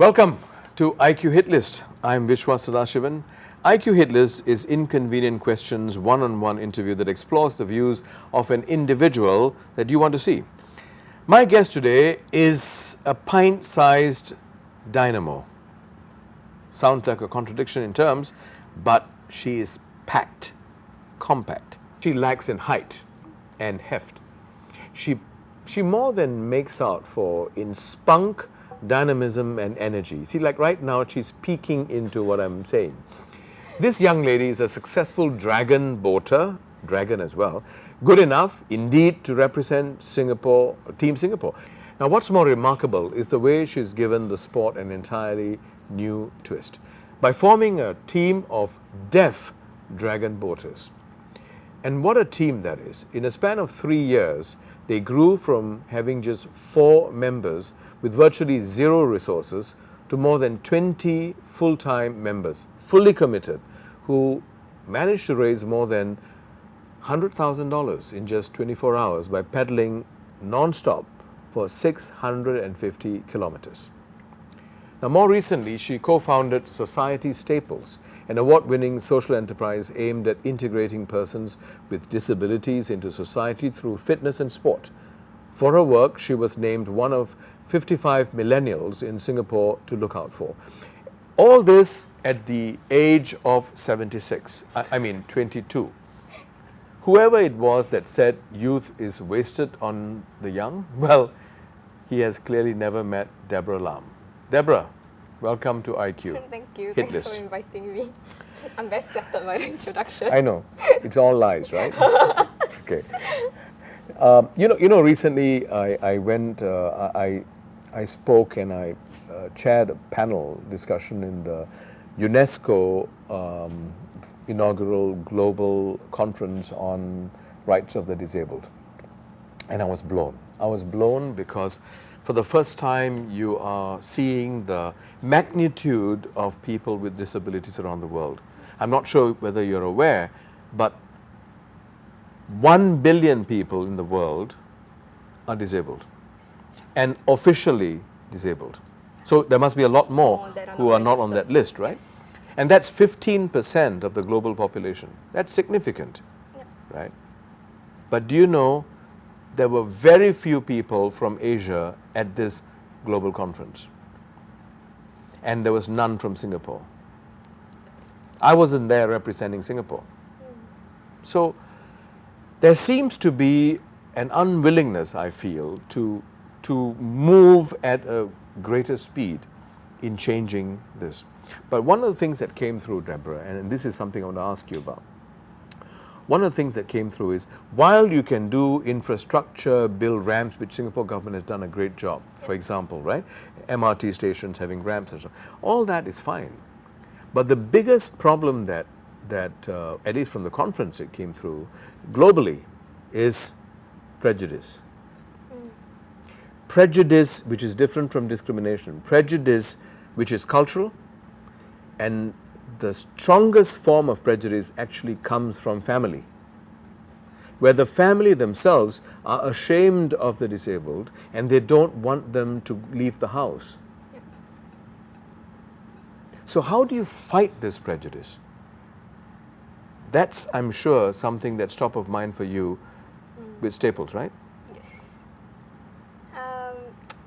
Welcome to IQ HitList. I'm Vishwas Sadashivan. IQ HitList is inconvenient questions, one-on-one interview that explores the views of an individual that you want to see. My guest today is a pint-sized dynamo. Sounds like a contradiction in terms, but she is packed, compact. She lacks in height and heft. She more than makes out for in spunk, dynamism and energy. See, like right now she's peeking into what I'm saying. This young lady is a successful dragon boater, dragon as well, good enough indeed to represent Singapore, Team Singapore. Now what's more remarkable is the way she's given the sport an entirely new twist by forming a team of deaf dragon boaters. And what a team that is. In a span of 3 years, they grew from having just 4 members with virtually zero resources to more than 20 full-time members, fully committed, who managed to raise more than $100,000 in just 24 hours by pedaling non-stop for 650 kilometers. Now, more recently, she co-founded Society Staples, an award-winning social enterprise aimed at integrating persons with disabilities into society through fitness and sport. For her work, she was named one of 55 millennials in Singapore to look out for. All this at the age of 76, 22. Whoever it was that said youth is wasted on the young, well, he has clearly never met Debra Lam. Debra, welcome to IQ. Thank you. HitList. Thanks for inviting me. I'm very flattered by the introduction. I know. It's all lies, right? Okay. Recently I spoke and I chaired a panel discussion in the UNESCO inaugural global conference on rights of the disabled. And I was blown. I was blown because for the first time you are seeing the magnitude of people with disabilities around the world. I'm not sure whether you're aware, but 1 billion people in the world are disabled and officially disabled. So there must be a lot more who are not on that list, right? Yes. And that's 15% of the global population. That's significant, Yep. right? But do you know there were very few people from Asia at this global conference? And there was none from Singapore. I wasn't there representing Singapore. So there seems to be an unwillingness, I feel, to move at a greater speed in changing this. But one of the things that came through, Debra, and this is something I want to ask you about, one of the things that came through is, while you can do infrastructure, build ramps, which Singapore government has done a great job, for example, right? MRT stations having ramps and so on, all that is fine. But the biggest problem that at least from the conference it came through globally is prejudice. Prejudice which is different from discrimination. Prejudice which is cultural, and the strongest form of prejudice actually comes from family, where the family themselves are ashamed of the disabled and they don't want them to leave the house. Yep. So how do you fight this prejudice? That's, I'm sure, something that's top of mind for you with Staples, right? Yes.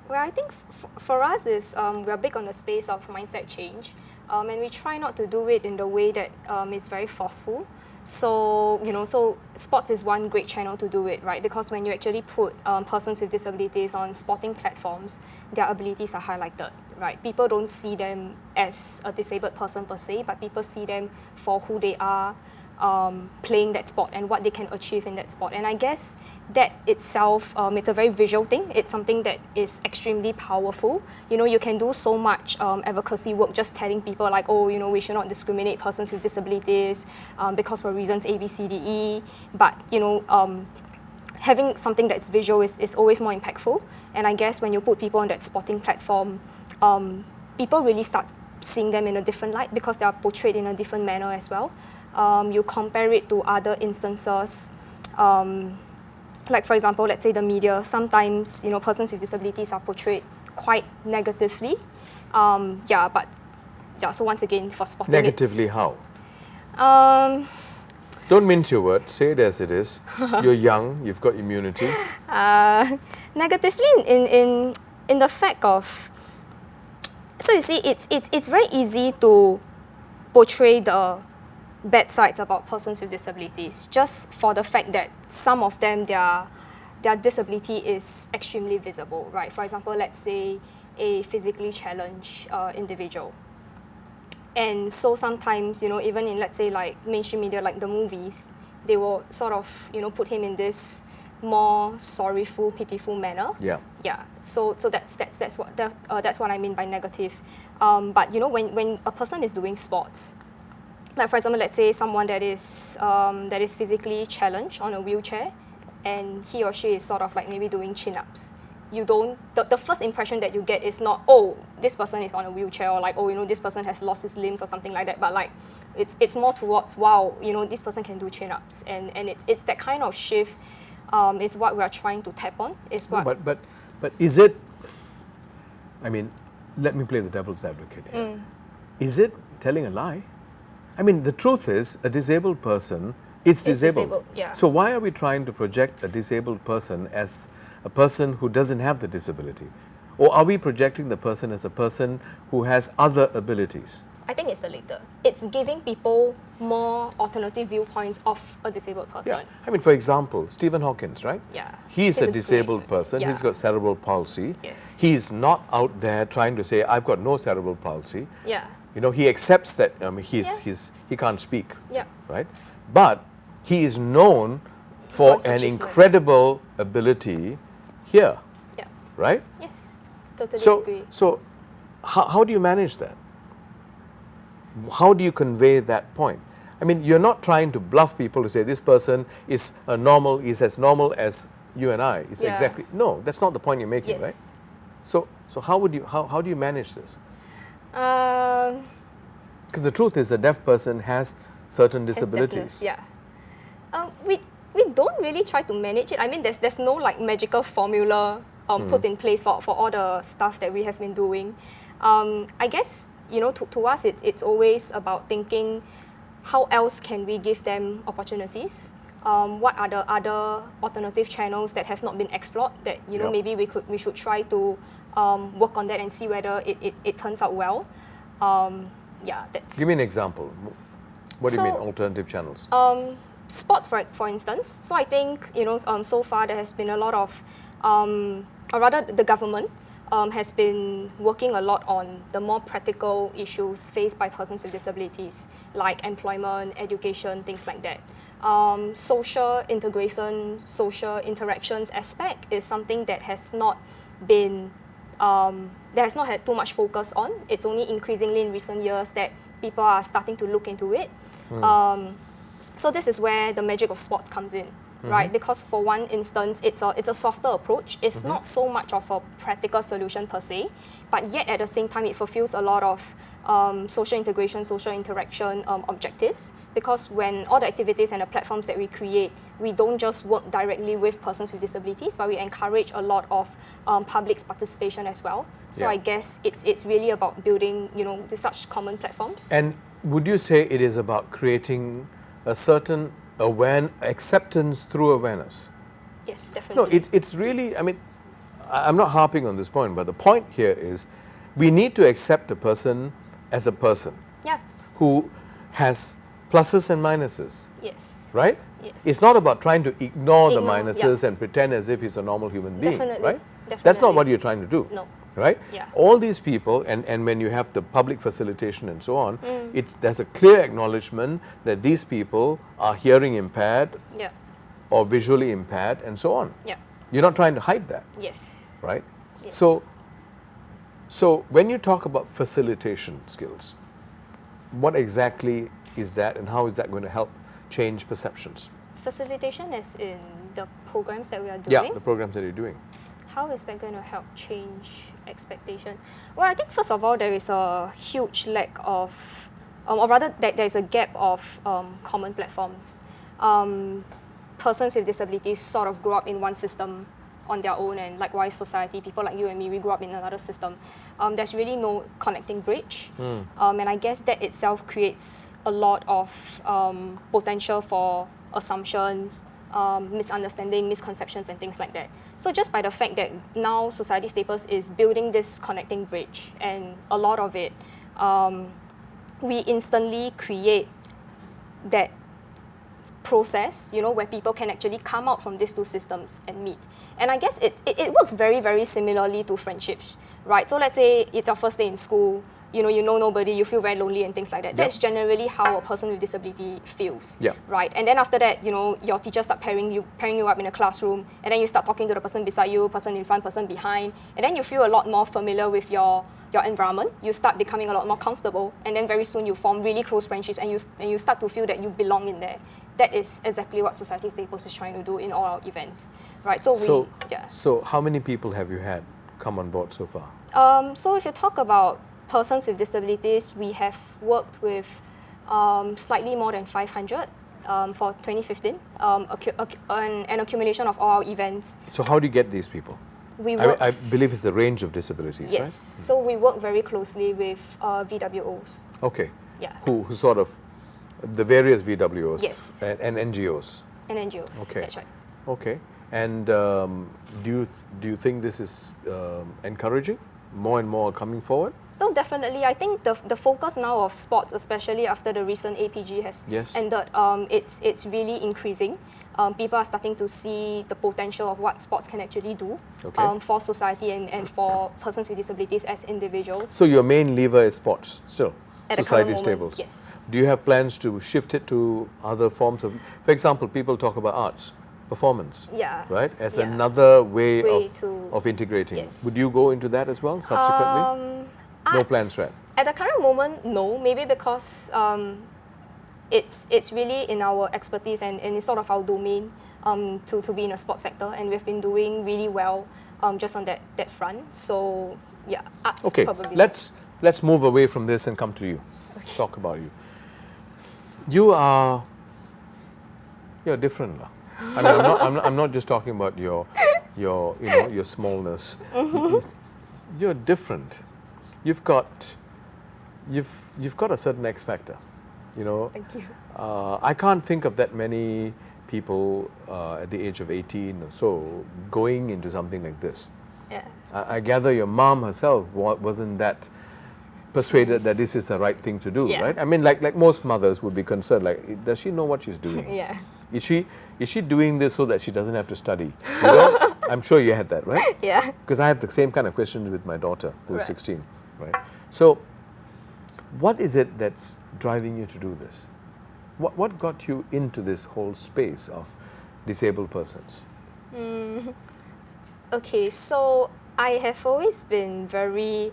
Well, I think for us is we're big on the space of mindset change, and we try not to do it in the way that is very forceful. So, so sports is one great channel to do it, right? Because when you actually put persons with disabilities on sporting platforms, their abilities are highlighted, right? People don't see them as a disabled person per se, but people see them for who they are, playing that sport and what they can achieve in that sport. And I guess that itself, it's a very visual thing. It's something that is extremely powerful. You can do so much advocacy work just telling people like, oh, we should not discriminate persons with disabilities because for reasons A, B, C, D, E. But, having something that's visual is always more impactful. And I guess when you put people on that sporting platform, people really start seeing them in a different light because they are portrayed in a different manner as well. You compare it to other instances, like for example, let's say the media, sometimes persons with disabilities are portrayed quite negatively. So once again, for spotting Negatively how? Um, Don't mince your words, say it as it is. You're young, you've got immunity. negatively in the fact of, so you see, it's very easy to portray the bad sides about persons with disabilities just for the fact that some of them, their disability is extremely visible, right? For example, let's say a physically challenged individual. And so sometimes, even in, let's say, like mainstream media, like the movies, they will sort of, put him in this more sorrowful, pitiful manner. Yeah. Yeah. So that's what I mean by negative. But when a person is doing sports, like for example, let's say someone that is physically challenged on a wheelchair, and he or she is sort of like maybe doing chin-ups. You don't, the first impression that you get is not, oh, this person is on a wheelchair, or like, oh, this person has lost his limbs or something like that, but like, it's more towards, wow, this person can do chin-ups, and it's that kind of shift is what we are trying to tap on. Is what. No, but is it, I mean, let me play the devil's advocate here. Is it telling a lie? I mean, the truth is, a disabled person is disabled. Yeah. So why are we trying to project a disabled person as a person who doesn't have the disability? Or are we projecting the person as a person who has other abilities? I think it's the latter. It's giving people more alternative viewpoints of a disabled person. Yeah. I mean, for example, Stephen Hawkins, right? Yeah. He's a disabled person. Yeah. He's got cerebral palsy. Yes. He's not out there trying to say, I've got no cerebral palsy. Yeah. He accepts that he can't speak, Yeah. right? But he is known for his an achievements. incredible ability here, Yeah. right? Yes. Totally So, agree. so how do you manage that? How do you convey that point? I mean, you're not trying to bluff people to say this person is as normal as you and I. It's Yeah. exactly, no, that's not the point you're making, Yes. right? So how do you manage this? Because the truth is, a deaf person has certain disabilities. Yeah. We don't really try to manage it. I mean, there's no like magical formula put in place for all the stuff that we have been doing. I guess, to us, it's always about thinking, how else can we give them opportunities? What are the other alternative channels that have not been explored that Yeah. maybe we should try to work on that and see whether it turns out well. That's. Give me an example. What do you mean, So, alternative channels? Sports, for instance. So I think so far there has been a lot of, or rather the government has been working a lot on the more practical issues faced by persons with disabilities, like employment, education, things like that. Social integration, social interactions aspect is something that has not been, that has not had too much focus on. It's only increasingly in recent years that people are starting to look into it. So this is where the magic of sports comes in, right? Because for one instance, it's a softer approach. It's not so much of a practical solution per se, but yet at the same time, it fulfills a lot of social integration, social interaction objectives. Because when all the activities and the platforms that we create, we don't just work directly with persons with disabilities, but we encourage a lot of public's participation as well. So Yeah. I guess it's really about building, such common platforms. And would you say it is about creating a certain acceptance through awareness? Yes, No, definitely. it's really, I mean, I'm not harping on this point, but the point here is we need to accept a person as a person Yeah. who has pluses and minuses, Yes. right? Yes. It's not about trying to ignore the Ignore, minuses and pretend as if he's a normal human being, Definitely, right? That's not definitely. what you're trying to do. No. Right? Yeah. All these people, and when you have the public facilitation and so on, there's a clear acknowledgement that these people are hearing impaired Yeah. or visually impaired and so on. Yeah. You're not trying to hide that, Yes. right? Yes. So when you talk about facilitation skills, what exactly is that and how is that going to help change perceptions? Facilitation is in the programs that we are Yeah, doing. the programs that you're doing. How is that going to help change expectation? Well, I think first of all, there is a huge lack of, or rather, there is a gap of common platforms. Persons with disabilities sort of grow up in one system on their own, and likewise society, people like you and me, we grew up in another system. There's really no connecting bridge. And I guess that itself creates a lot of potential for assumptions, misunderstanding, misconceptions, and things like that. So just by the fact that now Society Staples is building this connecting bridge, and a lot of it, we instantly create that process, where people can actually come out from these two systems and meet. And I guess it works very, very similarly to friendships, right? So let's say it's our first day in school, you know nobody, you feel very lonely and things like that. Yep. That's generally how a person with disability feels, right? And then after that, your teacher start pairing you up in a classroom, and then you start talking to the person beside you, person in front, person behind, and then you feel a lot more familiar with your environment. You start becoming a lot more comfortable, and then very soon you form really close friendships, and you start to feel that you belong in there. That is exactly what Society Staples is trying to do in all our events, right? So how many people have you had come on board so far? So if you talk about persons with disabilities, we have worked with slightly more than 500 for 2015, an accumulation of all our events. So how do you get these people? I believe it's the range of disabilities, yes. right? So we work very closely with VWOs. Okay. Yeah. Who sort of, the various VWOs? Yes. And NGOs? And NGOs, okay. That's right. Okay. And do you think this is encouraging? More and more coming forward? No, definitely. I think the focus now of sports, especially after the recent APG has ended, it's really increasing. People are starting to see the potential of what sports can actually do for society and for persons with disabilities as individuals. So your main lever is sports still? At Society the current moment, Staples? yes. Do you have plans to shift it to other forms of, for example, people talk about arts, performance, right? As another way of integrating. Yes. Would you go into that as well subsequently? No plans, right? At the current moment, no. Maybe because it's really in our expertise and it's sort of our domain to be in a sports sector, and we've been doing really well just on that front. So yeah, arts probably. Let's move away from this and come to you. Okay. Talk about you. You're different, lah. I mean, I'm not just talking about your smallness. You're different. You've got a certain X factor, Thank you. I can't think of that many people at the age of 18 or so going into something like this. Yeah. I gather your mom herself wasn't that persuaded that this is the right thing to do, right? I mean, like most mothers would be concerned, like, does she know what she's doing? Yeah. Is she doing this so that she doesn't have to study? I'm sure you had that, right? Yeah. Because I have the same kind of questions with my daughter, who's 16, right? So, what is it that's driving you to do this? What got you into this whole space of disabled persons? Okay, so I have always been very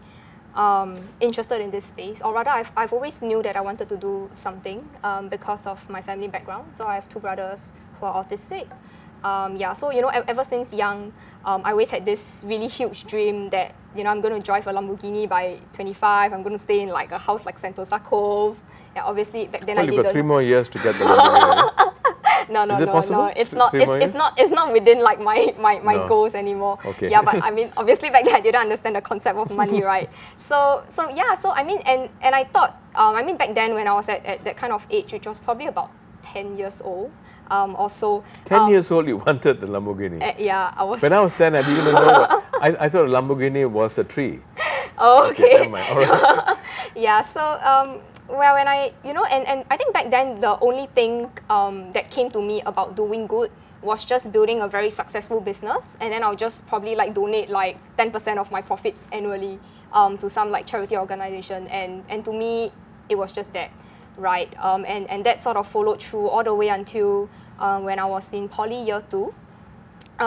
interested in this space, or rather I've always knew that I wanted to do something because of my family background. So I have two brothers who are autistic. So ever since young, I always had this really huge dream that I'm going to drive a Lamborghini by 25. I'm going to stay in like a house like Sentosa Cove. Yeah, obviously back then I didn't. You've got 3 more years to get the Lamborghini. No. Is it possible? No. It's not within like my goals anymore. Okay. Yeah, but I mean, obviously back then I didn't understand the concept of money, right? So I mean, and I thought, back then when I was at that kind of age, which was probably about 10 years old, or so. 10 years old, you wanted the Lamborghini? Yeah, I was. When I was 10, I didn't even know. I thought a Lamborghini was a tree. Oh, okay. Never mind. All right. Yeah, so when I, and I think back then the only thing that came to me about doing good was just building a very successful business, and then I'll just probably like donate like 10% of my profits annually to some like charity organization, and to me it was just that, right? And that sort of followed through all the way until when I was in poly year 2.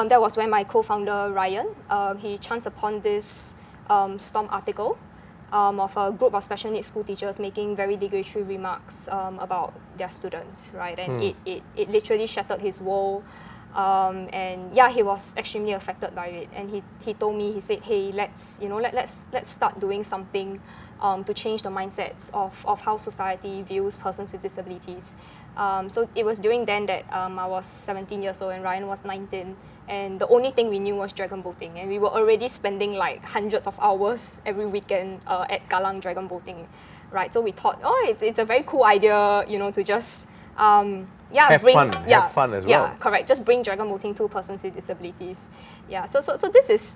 That was when my co-founder Ryan, he chanced upon this Storm article of a group of special needs school teachers making very derogatory remarks about their students, right? And it literally shattered his world. And yeah, he was extremely affected by it. And he told me, he said, hey, let's start doing something to change the mindsets of how society views persons with disabilities. So it was during then that I was 17 years old and Ryan was 19, and the only thing we knew was dragon boating, and we were already spending like hundreds of hours every weekend at Kallang dragon boating, right? So we thought, oh, it's a very cool idea, you know, to just have fun as well. Yeah, correct. Just bring dragon boating to persons with disabilities. Yeah. So this is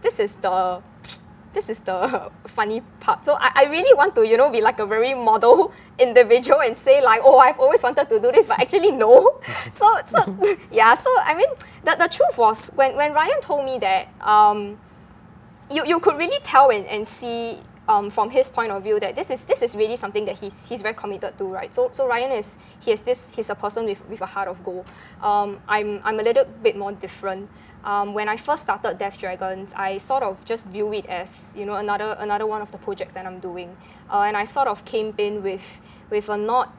the funny part. So I really want to, you know, be like a very model individual and say like, oh, I've always wanted to do this, but actually no. So yeah. So I mean, the truth was when Ryan told me that, you could really tell and see. From his point of view, that this is really something that he's very committed to, right? So Ryan he's a person with a heart of gold. I'm a little bit more different. When I first started Deaf Dragons, I sort of just view it as, you know, another one of the projects that I'm doing, and I sort of came in with a not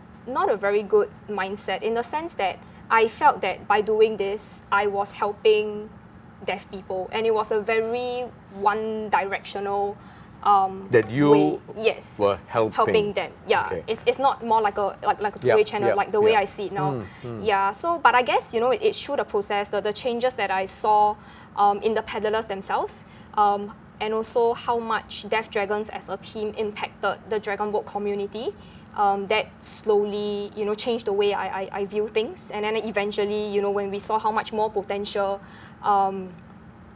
a very good mindset, in the sense that I felt that by doing this, I was helping deaf people, and it was a very one-directional that you way, yes, were helping them. Yeah, okay. It's not more like a two-way channel, like the way I see it now. Yeah, so but I guess, you know, it's through the process, the changes that I saw in the paddlers themselves, and also how much Deaf Dragons as a team impacted the dragon boat community. That slowly, you know, changed the way I view things, and then eventually, you know, when we saw how much more potential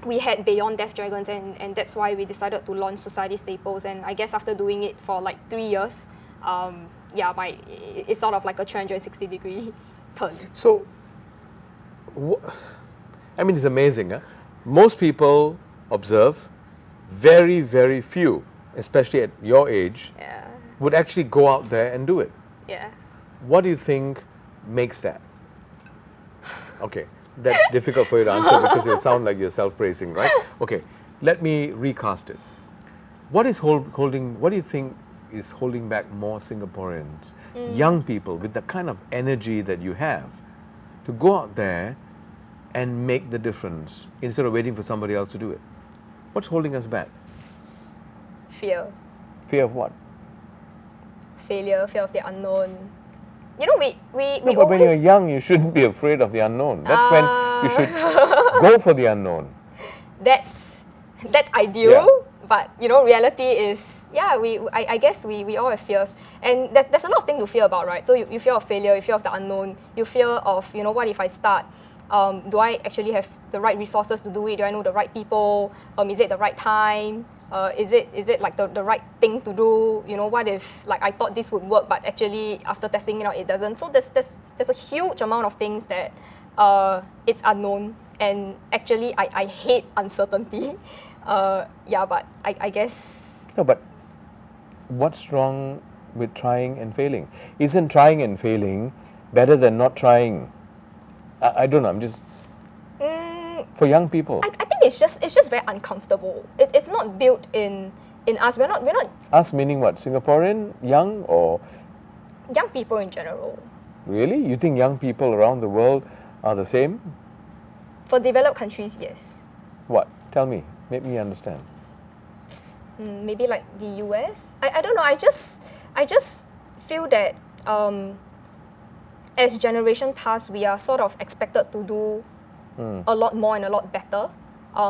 we had beyond Deaf Dragons, and that's why we decided to launch Society Staples. And I guess after doing it for like 3 years, it's sort of like a 360-degree turn. So, I mean, it's amazing. Huh? Most people observe, very, very few, especially at your age, would actually go out there and do it. Yeah. What do you think makes that? Okay. That's difficult for you to answer because you sound like you're self-praising, right? Okay, let me recast it. What is holding? What do you think is holding back more Singaporeans, young people with the kind of energy that you have, to go out there and make the difference instead of waiting for somebody else to do it? What's holding us back? Fear. Fear of what? Failure, fear of the unknown. You know, we No, but when you're young, you shouldn't be afraid of the unknown. That's when you should go for the unknown. That's ideal, but you know, reality is, I guess we all have fears, and there's a lot of things to fear about, right? So you fear of failure, you fear of the unknown, you fear of, you know, what if I start? Do I actually have the right resources to do it? Do I know the right people? Is it the right time? Is it like the right thing to do? You know, what if like I thought this would work, but actually after testing it out, it doesn't? So there's a huge amount of things that it's unknown, and actually I hate uncertainty. But I guess. No, but what's wrong with trying and failing? Isn't trying and failing better than not trying? I don't know. I'm just. For young people, I think it's just very uncomfortable. It's not built in us. We're not. Us meaning what? Singaporean, young, or young people in general. Really? You think young people around the world are the same? For developed countries, yes. What? Tell me. Make me understand. Maybe like the US. I don't know. I just feel that as generation pass, we are sort of expected to do a lot more and a lot better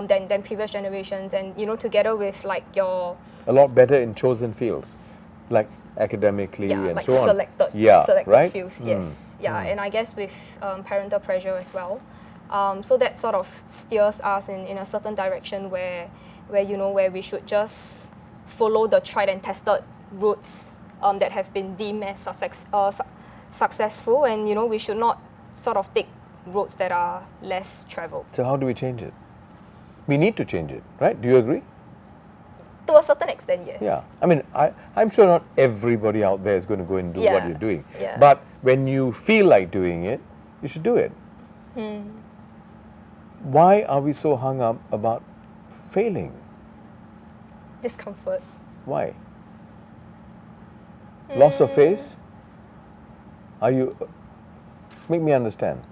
than previous generations, and you know, together with like your a lot better in chosen fields, like academically and like so on. Selected right? fields, yes, and I guess with parental pressure as well. So that sort of steers us in a certain direction where you know, where we should just follow the tried and tested routes that have been deemed as successful, and you know, we should not sort of take roads that are less traveled. So how do we change it? We need to change it, right? Do you agree? To a certain extent, yes. Yeah. I mean, I'm sure not everybody out there is going to go and do what you're doing. Yeah. But when you feel like doing it, you should do it. Why are we so hung up about failing? Discomfort. Why? Loss of face? Are you... Make me understand.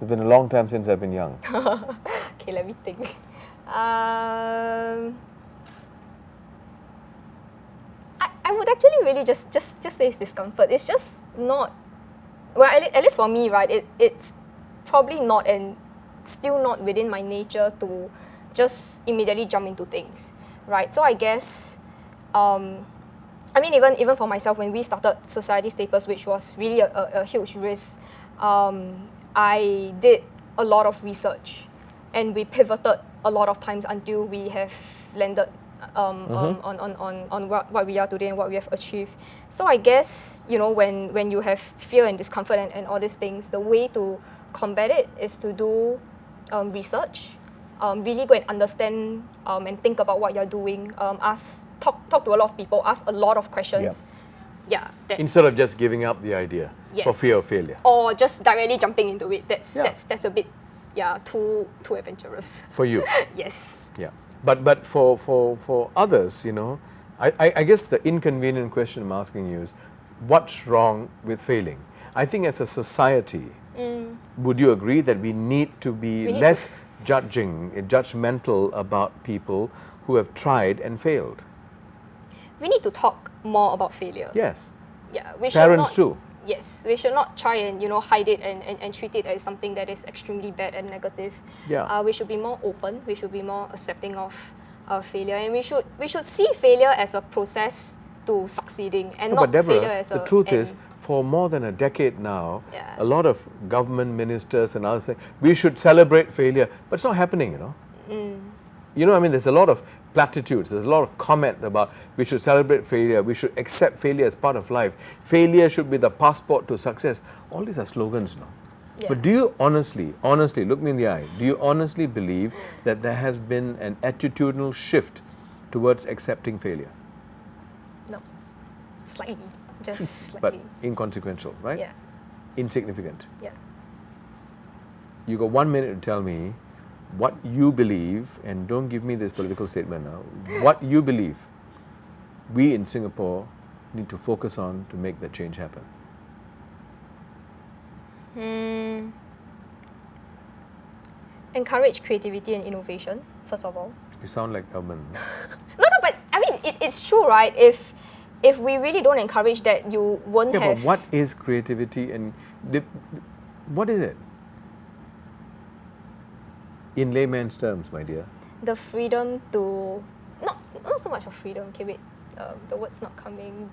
It's been a long time since I've been young. Okay, let me think. I would actually really just say it's discomfort. It's just not, well, at least for me, right, it's probably not, and still not within my nature to just immediately jump into things, right? So I guess, I mean, even for myself, when we started Society Staples, which was really a huge risk, I did a lot of research, and we pivoted a lot of times until we have landed on what we are today and what we have achieved. So I guess, you know, when you have fear and discomfort and all these things, the way to combat it is to do research, really go and understand and think about what you're doing, talk to a lot of people, ask a lot of questions. Yeah. Instead of just giving up the idea for fear of failure. Or just directly jumping into it. That's a bit, too adventurous. For you? Yes. Yeah. But for others, you know, I guess the inconvenient question I'm asking you is, what's wrong with failing? I think as a society, would you agree that we need to be less judgmental about people who have tried and failed? We need to talk more about failure. Yes. Yeah, we should Parents not, too. Yes, we should not try and, you know, hide it and treat it as something that is extremely bad and negative. Yeah. We should be more open. We should be more accepting of failure, and we should see failure as a process to succeeding, and not Deborah, failure as the a truth end. is, for more than a decade now, Yeah. a lot of government ministers and others say we should celebrate failure, but it's not happening, you know. You know, I mean, there's a lot of platitudes, there's a lot of comment about we should celebrate failure, we should accept failure as part of life, failure should be the passport to success. All these are slogans now. Yeah. But do you honestly, look me in the eye, do you honestly believe that there has been an attitudinal shift towards accepting failure? No, slightly, just But slightly. inconsequential, right? Yeah, Insignificant. yeah. You got 1 minute to tell me what you believe, and don't give me this political statement now, what you believe we in Singapore need to focus on to make that change happen. Encourage creativity and innovation, first of all. You sound like government. No, but I mean, it's true, right? If we really don't encourage that, you won't Yeah, have... but what is creativity and what is it? In layman's terms, my dear. The freedom to... Not so much of freedom, okay, wait. The word's not coming.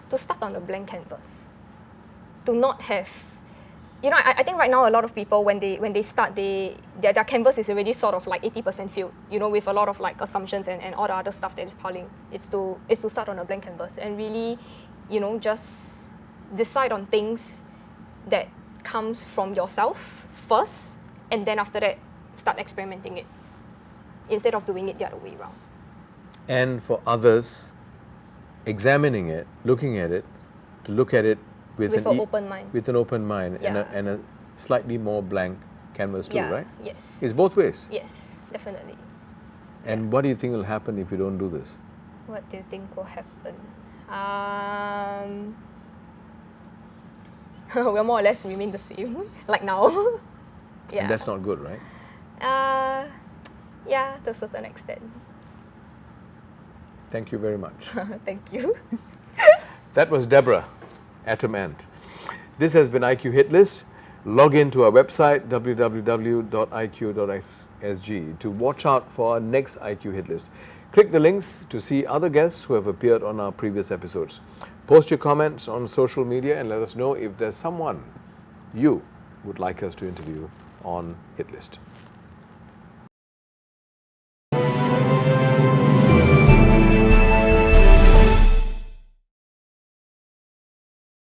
To start on a blank canvas. To not have... You know, I think right now a lot of people, when they start, their canvas is already sort of like 80% filled, you know, with a lot of like assumptions and all the other stuff that is piling. It's to start on a blank canvas and really, you know, just decide on things that comes from yourself first, and then after that, start experimenting it, instead of doing it the other way around. And for others, examining it, looking at it, to look at it with an open mind. With an open mind, Yeah. and a slightly more blank canvas too, Yeah, right? yes. It's both ways. Yes, definitely. And what do you think will happen if you don't do this? What do you think will happen? We'll more or less remain the same, like now. Yeah. And that's not good, right? Yeah, to a certain extent. Thank you very much. Thank you. That was Debra, Atom Ant. This has been IQ Hit List. Log in to our website www.iq.sg to watch out for our next IQ Hit List. Click the links to see other guests who have appeared on our previous episodes. Post your comments on social media and let us know if there's someone you would like us to interview on Hit List.